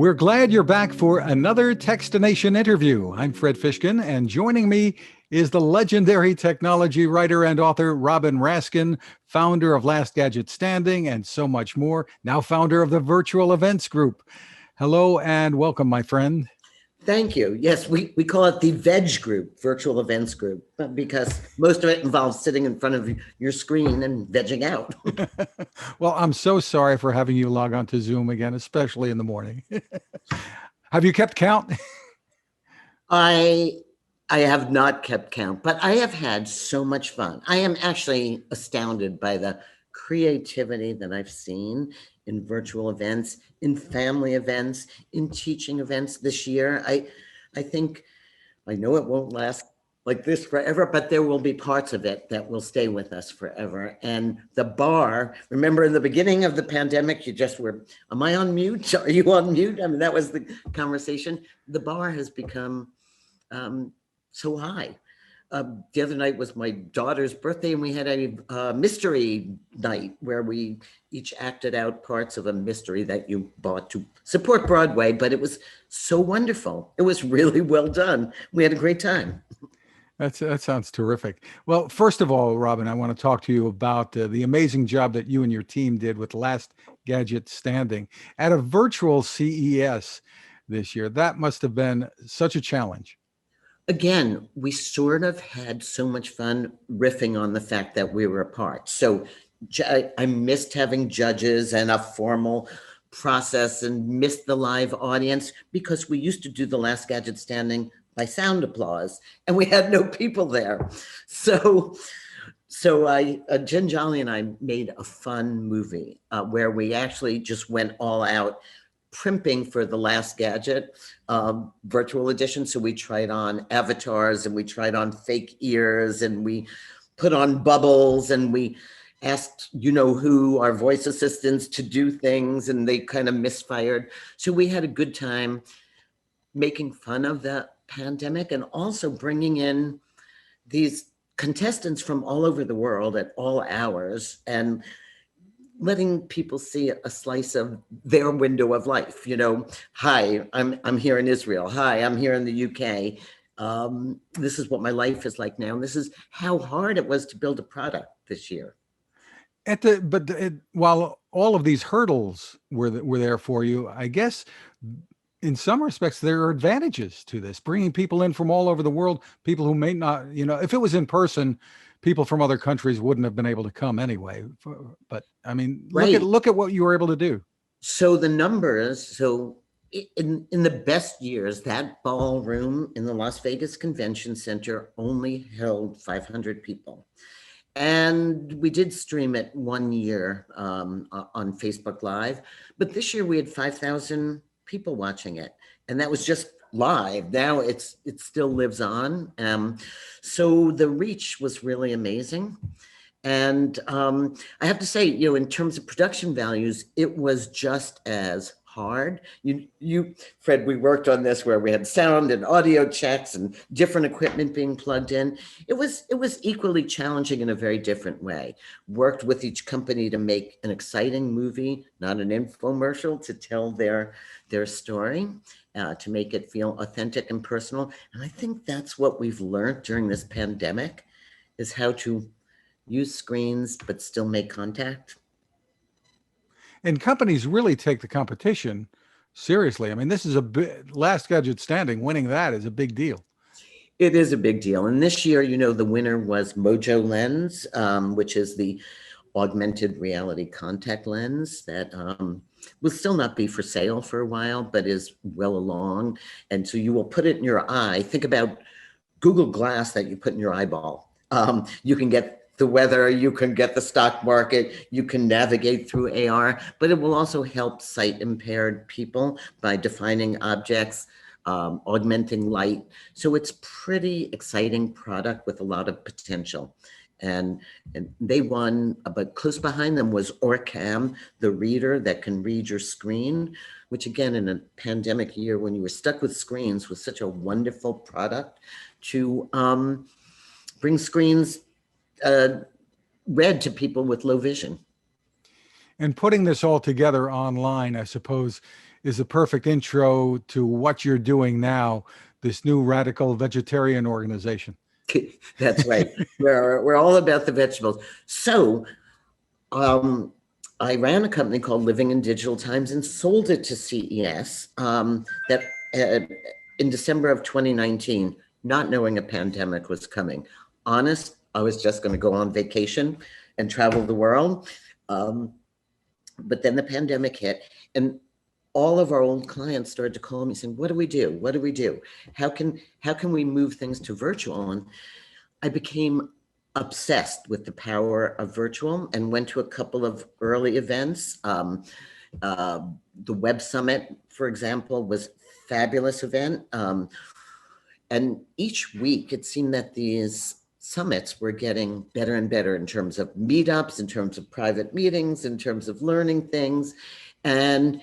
We're glad you're back for another Techstination interview. I'm Fred Fishkin, and joining me is the legendary technology writer and author Robin Raskin, founder of Last Gadget Standing and so much more, now founder of the Virtual Events Group. Hello and welcome, my friend. Thank you. Yes, we call it the VEG Group, Virtual Events Group, because most of it involves sitting in front of your screen and vegging out. Well, I'm so sorry for having you log on to Zoom again, especially in the morning. Have you kept count? I have not kept count, but I have had so much fun. I am actually astounded by the creativity that I've seen in virtual events, in family events, in teaching events this year. I think, I know it won't last like this forever, but there will be parts of it that will stay with us forever. And the bar, remember in the beginning of the pandemic, you just were, am I on mute? Are you on mute? I mean, that was the conversation. The bar has become so high. The other night was my daughter's birthday, and we had a mystery night where we each acted out parts of a mystery that you bought to support Broadway, but it was so wonderful. It was really well done. We had a great time. That sounds terrific. Well, first of all, Robin, I want to talk to you about the amazing job that you and your team did with Last Gadget Standing at a virtual CES this year. That must have been such a challenge. Again, we sort of had so much fun riffing on the fact that we were apart. So I missed having judges and a formal process and missed the live audience because we used to do the Last Gadget Standing by sound applause and we had no people there. So Jen Jolly and I made a fun movie where we actually just went all out primping for the Last Gadget virtual edition. So we tried on avatars and we tried on fake ears and we put on bubbles and we asked, who, our voice assistants to do things, and they kind of misfired. So we had a good time making fun of the pandemic and also bringing in these contestants from all over the world at all hours and letting people see a slice of their window of life. Hi, I'm here in Israel. Hi, I'm here in the UK. This is what my life is like now. And this is how hard it was to build a product this year. While all of these hurdles were there for you, I guess in some respects, there are advantages to this, bringing people in from all over the world, people who may not, if it was in person, people from other countries wouldn't have been able to come anyway. But I mean, right. Look at what you were able to do. So the numbers, in the best years, that ballroom in the Las Vegas Convention Center only held 500 people. And we did stream it one year on Facebook Live, but this year we had 5,000 people watching it. And that was just live. Now it still lives on. So the reach was really amazing. And I have to say, in terms of production values, it was just as hard. You, Fred, we worked on this where we had sound and audio checks and different equipment being plugged in. It was equally challenging in a very different way. Worked with each company to make an exciting movie, not an infomercial, to tell their story, to make it feel authentic and personal. And I think that's what we've learned during this pandemic, is how to use screens but still make contact. And companies really take the competition seriously. I mean, this is Last Gadget Standing. Winning that is a big deal. It is a big deal. And this year, the winner was Mojo Lens, which is the augmented reality contact lens that will still not be for sale for a while, but is well along. And so you will put it in your eye. Think about Google Glass that you put in your eyeball. You can get the weather, you can get the stock market, you can navigate through AR, but it will also help sight impaired people by defining objects, augmenting light. So it's pretty exciting product with a lot of potential. And they won, but close behind them was Orcam, the reader that can read your screen, which again, in a pandemic year when you were stuck with screens, was such a wonderful product to bring screens read to people with low vision. And putting this all together online, I suppose, is a perfect intro to what you're doing now, this new radical vegetarian organization. That's right. We're all about the vegetables. So I ran a company called Living in Digital Times and sold it to CES that in December of 2019, not knowing a pandemic was coming. Honest, I was just going to go on vacation and travel the world. But then the pandemic hit, and all of our old clients started to call me saying, what do we do? What do we do? How can we move things to virtual? And I became obsessed with the power of virtual and went to a couple of early events. The Web Summit, for example, was a fabulous event. And each week it seemed that these summits were getting better and better in terms of meetups, in terms of private meetings, in terms of learning things. And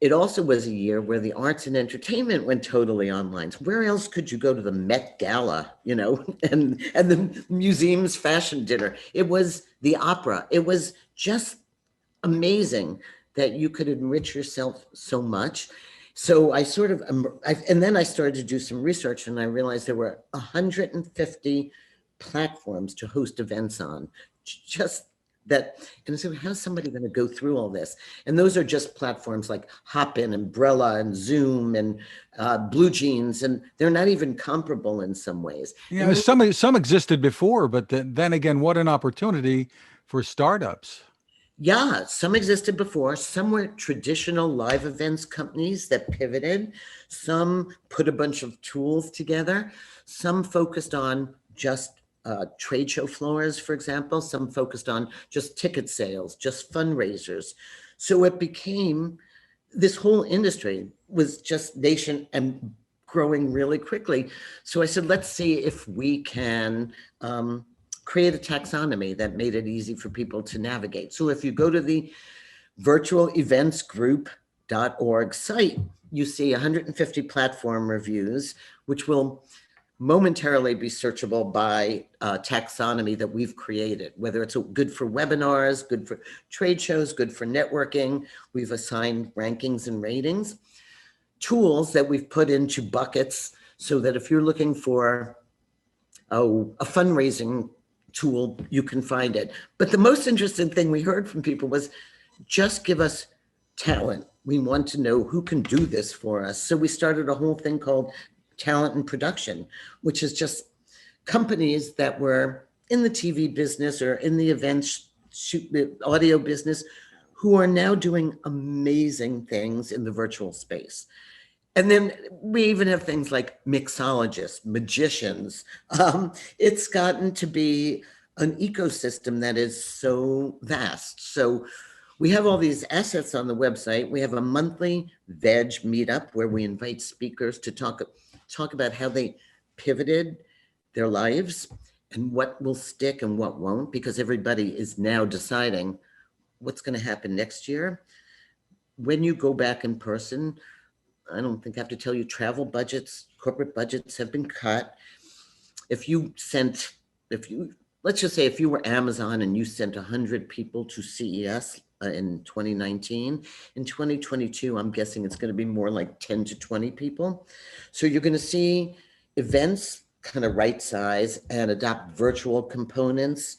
it also was a year where the arts and entertainment went totally online. So where else could you go to the Met Gala, and the museum's fashion dinner? It was the opera. It was just amazing that you could enrich yourself so much. So I and then I started to do some research, and I realized there were 150 platforms to host events on. Just that, and so how's somebody going to go through all this? And those are just platforms like Hopin, Umbrella, and Zoom, and Blue Jeans, and they're not even comparable in some ways. Yeah, some existed before, but then again, what an opportunity for startups. Yeah, some existed before. Some were traditional live events companies that pivoted. Some put a bunch of tools together. Some focused on just trade show floors, for example. Some focused on just ticket sales, just fundraisers. So it became, this whole industry was just nation and growing really quickly. So I said, let's see if we can create a taxonomy that made it easy for people to navigate. So if you go to the virtualeventsgroup.org site, you see 150 platform reviews, which will momentarily be searchable by taxonomy that we've created, whether it's good for webinars, good for trade shows, good for networking. We've assigned rankings and ratings, tools that we've put into buckets so that if you're looking for a fundraising tool, you can find it. But the most interesting thing we heard from people was, just give us talent. We want to know who can do this for us. So we started a whole thing called Talent and Production, which is just companies that were in the TV business or in the events audio business who are now doing amazing things in the virtual space. And then we even have things like mixologists, magicians. It's gotten to be an ecosystem that is so vast. So we have all these assets on the website. We have a monthly VEG meetup where we invite speakers to talk about how they pivoted their lives and what will stick and what won't, because everybody is now deciding what's going to happen next year. When you go back in person, I don't think I have to tell you, travel budgets, corporate budgets have been cut. Let's just say if you were Amazon and you sent 100 people to CES in 2019, in 2022, I'm guessing it's going to be more like 10 to 20 people. So you're going to see events kind of right size and adopt virtual components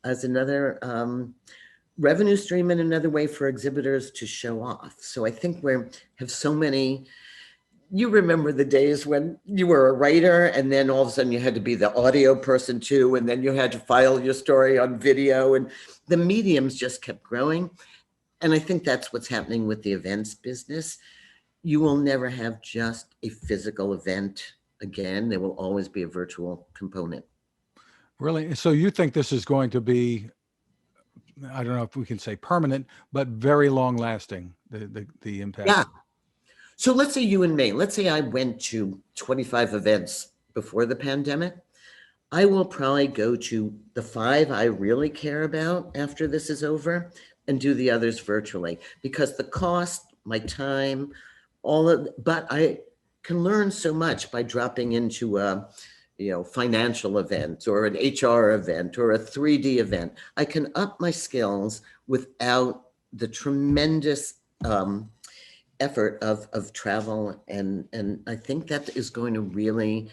as another revenue stream and another way for exhibitors to show off. So I think have so many. You remember the days when you were a writer and then all of a sudden you had to be the audio person too, and then you had to file your story on video, and the mediums just kept growing. And I think that's what's happening with the events business. You will never have just a physical event again. There will always be a virtual component. Really? So you think this is going to be, I don't know if we can say permanent, but very long lasting, the impact? Yeah. So let's say you and me, let's say I went to 25 events before the pandemic. I will probably go to the 5 I really care about after this is over and do the others virtually, because the cost, my time, but I can learn so much by dropping into a financial event or an HR event or a 3D event. I can up my skills without the tremendous effort of travel. And I think that is going to really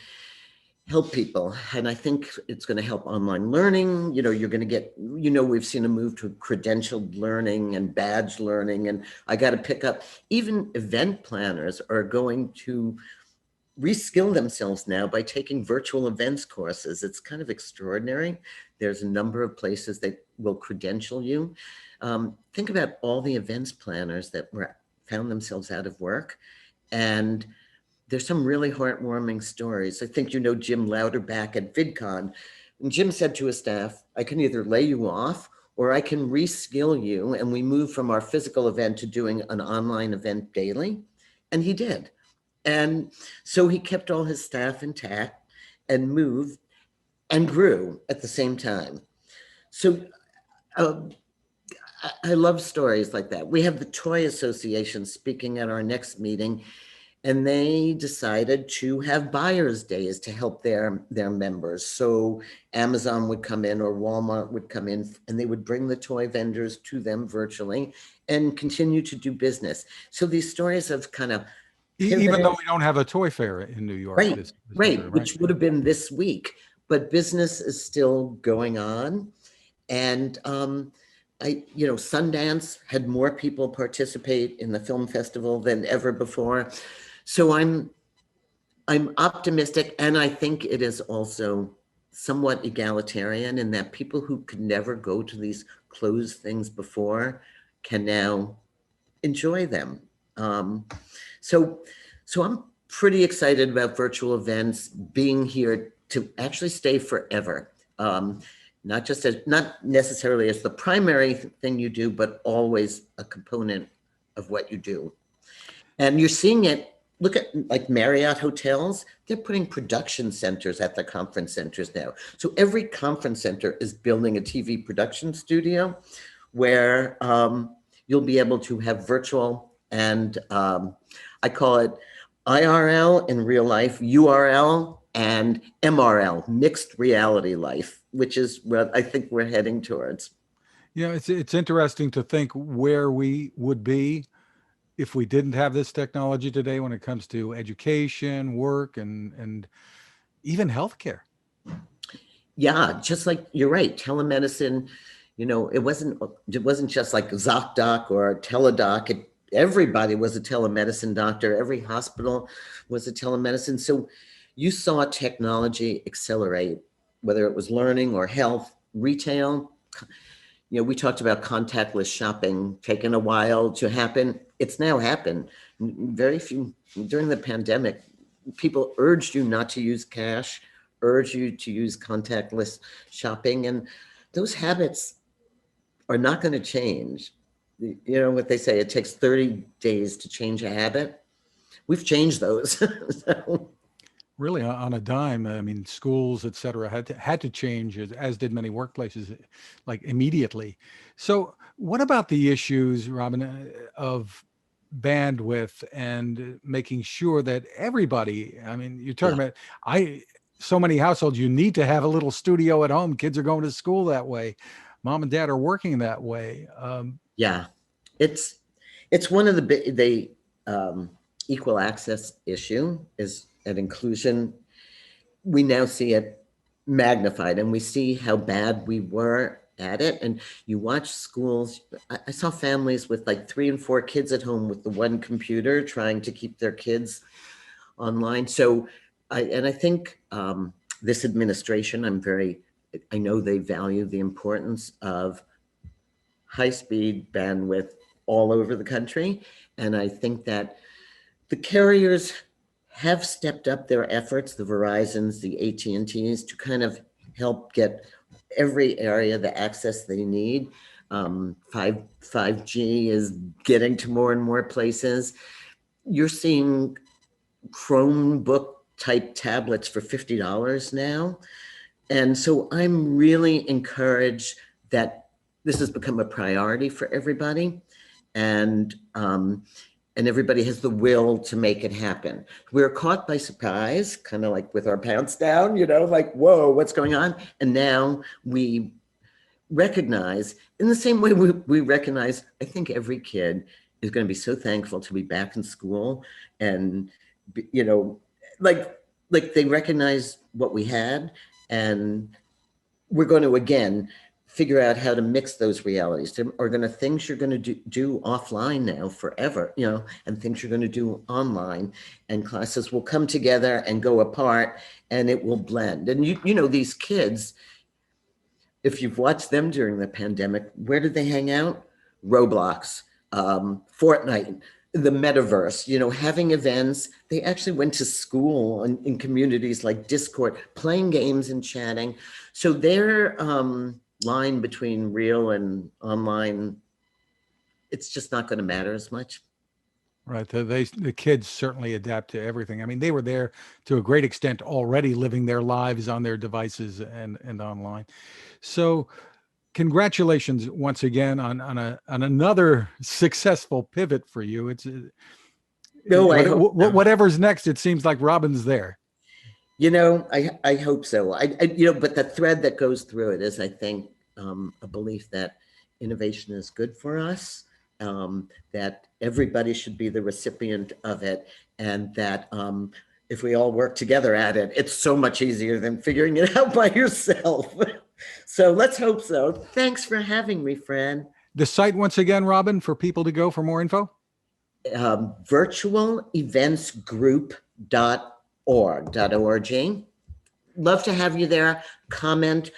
help people. And I think it's going to help online learning. You're going to get, we've seen a move to credentialed learning and badge learning. And I got to pick up, even event planners are going to reskill themselves now by taking virtual events courses. It's kind of extraordinary. There's a number of places that will credential you. Think about all the events planners that found themselves out of work. And there's some really heartwarming stories. I think Jim Louderback at VidCon. And Jim said to his staff, I can either lay you off or I can reskill you. And we moved from our physical event to doing an online event daily. And he did. And so he kept all his staff intact and moved and grew at the same time. So I love stories like that. We have the Toy Association speaking at our next meeting, and they decided to have buyer's days to help their members. So Amazon would come in or Walmart would come in, and they would bring the toy vendors to them virtually and continue to do business. So these stories have kind of pivoted. Even though we don't have a toy fair in New York. Right, this right, year, which would have been this week, but business is still going on. And Sundance had more people participate in the film festival than ever before. So I'm optimistic, and I think it is also somewhat egalitarian in that people who could never go to these closed things before can now enjoy them. So I'm pretty excited about virtual events being here to actually stay forever. Not necessarily as the primary thing you do, but always a component of what you do. And you're seeing it. Look at like Marriott hotels, they're putting production centers at the conference centers now. So every conference center is building a TV production studio where you'll be able to have virtual and I call it IRL in real life, URL and MRL, mixed reality life, which is what I think we're heading towards. It's interesting to think where we would be if we didn't have this technology today when it comes to education, work, and even healthcare. Yeah, just like you're right, telemedicine, it wasn't just like ZocDoc or TeleDoc. Everybody was a telemedicine doctor. Every hospital was a telemedicine. So you saw technology accelerate, whether it was learning or health, retail. We talked about contactless shopping taking a while to happen. It's now happened. Very few, during the pandemic, people urged you not to use cash, urged you to use contactless shopping. And those habits are not going to change. What they say, it takes 30 days to change a habit. We've changed those. So. Really on a dime. I mean, schools, et cetera, had to change, as did many workplaces, like immediately. So what about the issues, Robin, of bandwidth and making sure that everybody, I mean, you're talking about, so many households, you need to have a little studio at home. Kids are going to school that way. Mom and dad are working that way. It's one of the equal access issue is at inclusion. We now see it magnified, and we see how bad we were at it. And you watch schools. I saw families with like 3 and 4 kids at home with the one computer trying to keep their kids online. So I think this administration, I know they value the importance of high-speed bandwidth all over the country. And I think that the carriers have stepped up their efforts, the Verizons, the AT&Ts, to kind of help get every area the access they need. 5G is getting to more and more places. You're seeing Chromebook type tablets for $50 now. And so I'm really encouraged that this has become a priority for everybody. And everybody has the will to make it happen. We're caught by surprise, kind of like with our pants down, like, whoa, what's going on? And now we recognize, in the same way we recognize, I think every kid is going to be so thankful to be back in school, and you know, like they recognize what we had, and we're going to again figure out how to mix those realities. There are going to things you're going to do offline now forever, you know, and things you're going to do online, and classes will come together and go apart, and it will blend. And you know, these kids, if you've watched them during the pandemic, where did they hang out? Roblox, Fortnite, the metaverse, you know, having events. They actually went to school in communities like Discord, playing games and chatting. So their line between real and online, it's just not going to matter as much. Right. The kids certainly adapt to everything. I mean, they were there to a great extent already living their lives on their devices and online. So congratulations once again on another successful pivot for you. It's No, I hope so. whatever's next, it seems like Robin's there. You know, I hope so. You know, but the thread that goes through it is, I think, a belief that innovation is good for us, that everybody should be the recipient of it, and that if we all work together at it, it's so much easier than figuring it out by yourself. So let's hope so. Thanks for having me, Fred. The site once again, Robin, for people to go for more info? virtualeventsgroup.org. Love to have you there. Comment.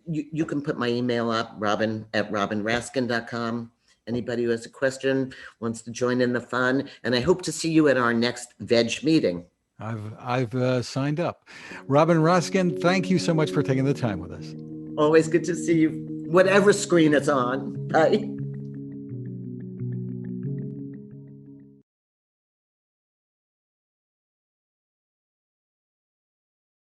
You can put my email up, robin@robinraskin.com. Anybody who has a question, wants to join in the fun. And I hope to see you at our next VEG meeting. I've signed up. Robin Raskin, thank you so much for taking the time with us. Always good to see you, whatever screen it's on. Bye.